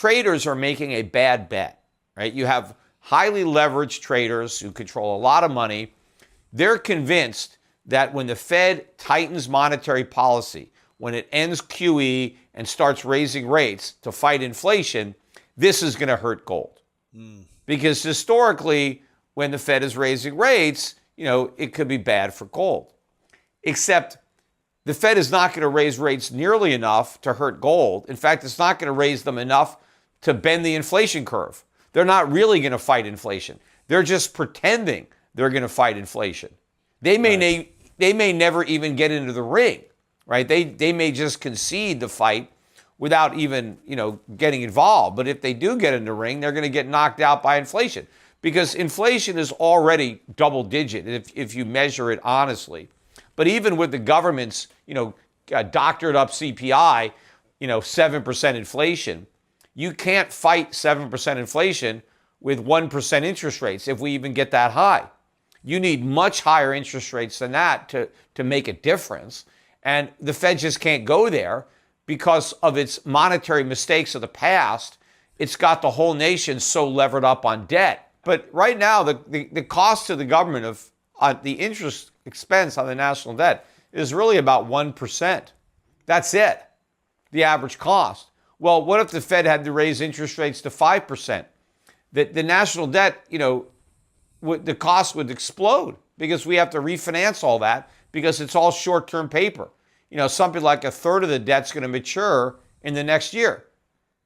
traders are making a bad bet, right? You have highly leveraged traders who control a lot of money. They're convinced that when the Fed tightens monetary policy, when it ends QE and starts raising rates to fight inflation, this is going to hurt gold. Because historically, when the Fed is raising rates, it could be bad for gold. Except the Fed is not going to raise rates nearly enough to hurt gold. In fact, it's not going to raise them enough to bend the inflation curve. They're not really going to fight inflation. They're just pretending they're going to fight inflation. They may never even get into the ring, right? They may just concede the fight without even, getting involved. But if they do get in the ring, they're going to get knocked out by inflation, because inflation is already double digit if you measure it honestly. But even with the government's, doctored up CPI, 7% inflation, you can't fight 7% inflation with 1% interest rates if we even get that high. You need much higher interest rates than that to make a difference. And the Fed just can't go there because of its monetary mistakes of the past. It's got the whole nation so levered up on debt. But right now, the cost to the government of the interest expense on the national debt is really about 1%. That's it, the average cost. Well, what if the Fed had to raise interest rates to 5%? The national debt, the cost would explode because we have to refinance all that because it's all short-term paper. Something like a third of the debt's going to mature in the next year.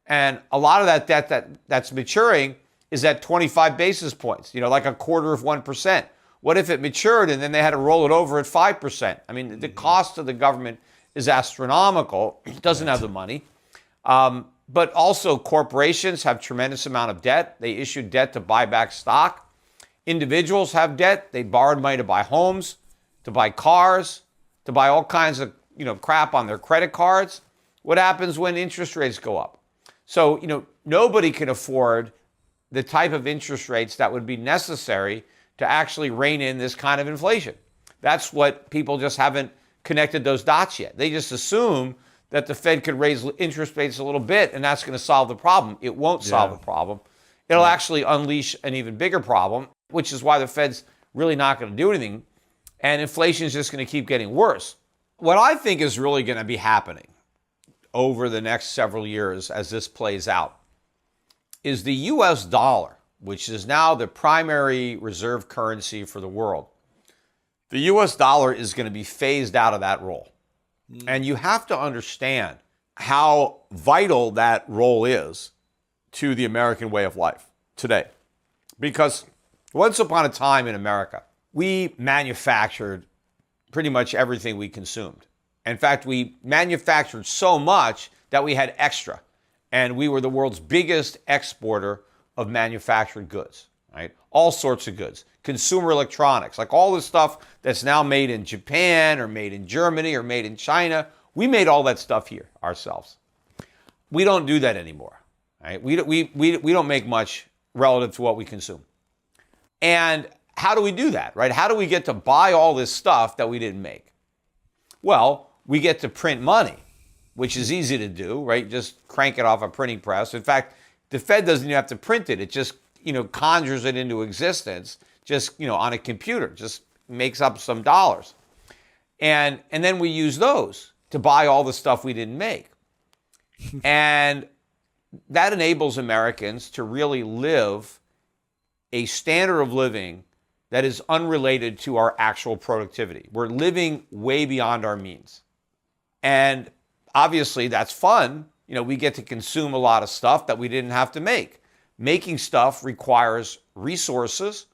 And a lot of that debt that's maturing is at 25 basis points, like a quarter of 1%. What if it matured and then they had to roll it over at 5%? I mean, the cost of the government is astronomical. It doesn't have the money. But also corporations have tremendous amount of debt. They issue debt to buy back stock. Individuals have debt. They borrowed money to buy homes, to buy cars, to buy all kinds of, crap on their credit cards. What happens when interest rates go up? So, nobody can afford the type of interest rates that would be necessary to actually rein in this kind of inflation. That's what people just haven't connected those dots yet. They just assume that the Fed could raise interest rates a little bit and that's going to solve the problem. It won't solve the problem. It'll actually unleash an even bigger problem, which is why the Fed's really not going to do anything. And inflation is just going to keep getting worse. What I think is really going to be happening over the next several years as this plays out is the US dollar, which is now the primary reserve currency for the world. The US dollar is going to be phased out of that role. And you have to understand how vital that role is to the American way of life today. Because once upon a time in America, we manufactured pretty much everything we consumed. In fact, we manufactured so much that we had extra. And we were the world's biggest exporter of manufactured goods, right? All sorts of goods. Consumer electronics, like all the stuff that's now made in Japan or made in Germany or made in China. We made all that stuff here ourselves. We don't do that anymore, right? We don't make much relative to what we consume. And how do we do that, right? How do we get to buy all this stuff that we didn't make? Well, we get to print money, which is easy to do, right? Just crank it off a printing press. In fact, the Fed doesn't even have to print it. It just, conjures it into existence, just, on a computer, just makes up some dollars. And then we use those to buy all the stuff we didn't make. And that enables Americans to really live a standard of living that is unrelated to our actual productivity. We're living way beyond our means. And obviously that's fun. We get to consume a lot of stuff that we didn't have to make. Making stuff requires resources,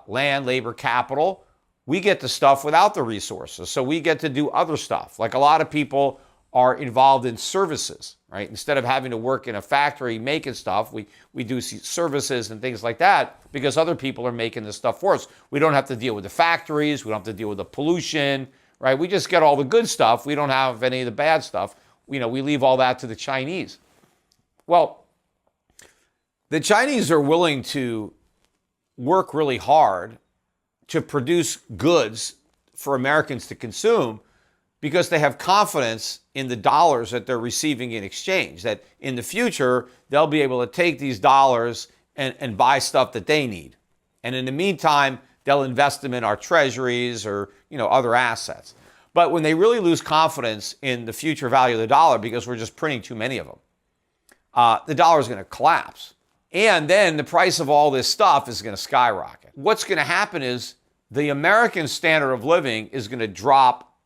land, labor, capital. We get the stuff without the resources. So we get to do other stuff. Like a lot of people are involved in services, right? Instead of having to work in a factory making stuff, we do services and things like that because other people are making the stuff for us. We don't have to deal with the factories. We don't have to deal with the pollution, right? We just get all the good stuff. We don't have any of the bad stuff. We leave all that to the Chinese. Well, the Chinese are willing to work really hard to produce goods for Americans to consume, because they have confidence in the dollars that they're receiving in exchange, that in the future, they'll be able to take these dollars and buy stuff that they need. And in the meantime, they'll invest them in our treasuries or, other assets. But when they really lose confidence in the future value of the dollar because we're just printing too many of them, the dollar is going to collapse. And then the price of all this stuff is going to skyrocket. What's going to happen is the American standard of living is going to drop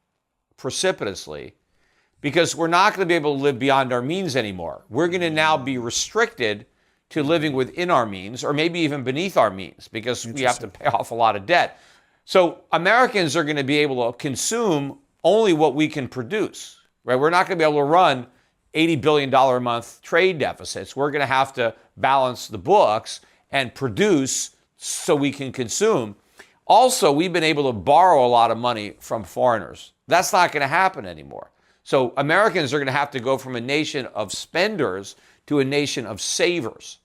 precipitously because we're not going to be able to live beyond our means anymore. We're going to now be restricted to living within our means or maybe even beneath our means because we have to pay off a lot of debt. So Americans are going to be able to consume only what we can produce, right? We're not going to be able to run $80 billion a month trade deficits. We're going to have to balance the books and produce so we can consume. Also, we've been able to borrow a lot of money from foreigners. That's not going to happen anymore. So Americans are going to have to go from a nation of spenders to a nation of savers.